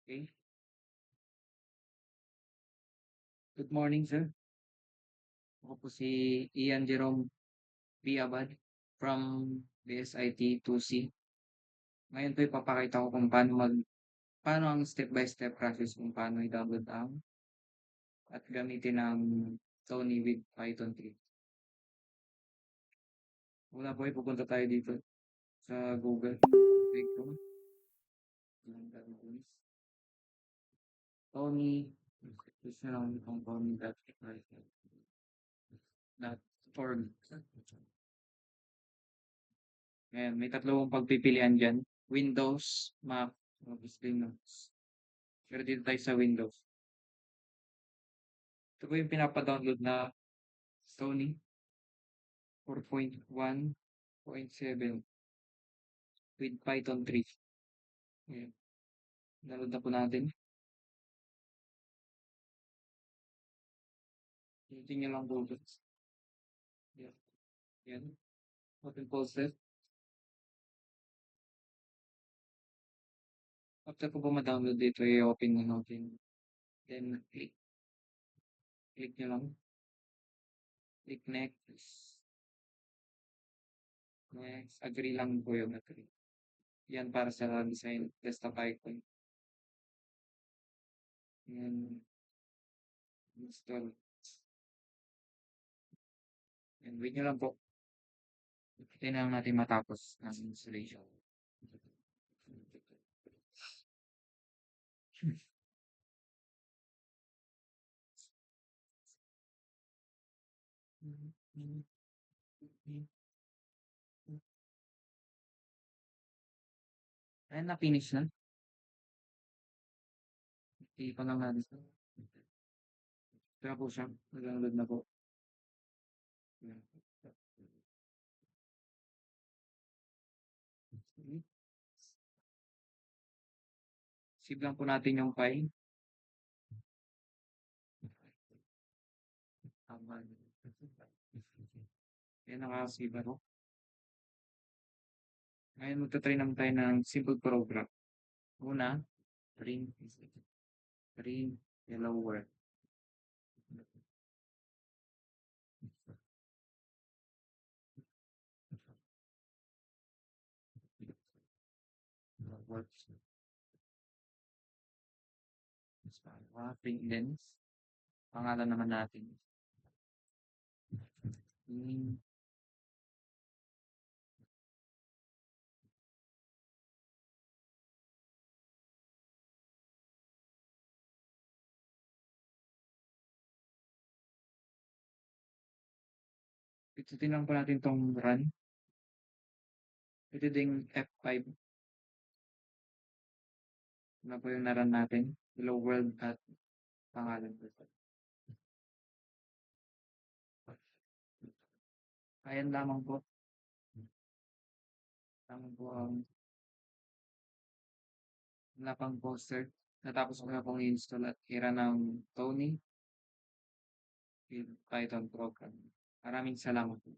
Okay. Good morning, sir. Ako po si Ian Jerome B. Abad from BSIT 2C. Ngayon po ipapakita ko kung paano ang step-by-step process kung paano i-download ang at gamitin ang Tony with Python 3. Una po ay pupunta tayo dito sa Google. Click ko. Tony. Gusto lang itong Tony.org. Ayan, may tatlong pagpipilian dyan. Windows, Mac, Office Linux. Pero dito tayo sa Windows. Ito po yung pinapa-download na Sony 4.1.7 with Python 3. Ayan. Download na po natin. Hintin nyo lang po. Ayan. Ayan. Open folder. After po po ma-download dito, i-open nyo natin. Then, click nyo lang. Click next. Next. Agree lang po yung agree. Yan para sa design desktop icon. Yan. Install. And wait nyo lang po. Hintayin lang natin matapos ng installation. Ayan, na-finish na. Ipan lang natin. Kaya po siya. Nag-download na po. Save lang po natin yung file. Ayan, nakasave ako. Ngayon, magta-try naman tayo ng simple program. Una, print hello world. Works. Print lens. Pangalan naman natin. Pitutin lang po natin itong run. Ito ding F5. Ano po yung naran natin? Hello world at pangalan ko. Ayan lamang po. Lamang po ang lapang poster. Natapos ko na pong install at hira ng Tony with Python program. Maraming salamat po.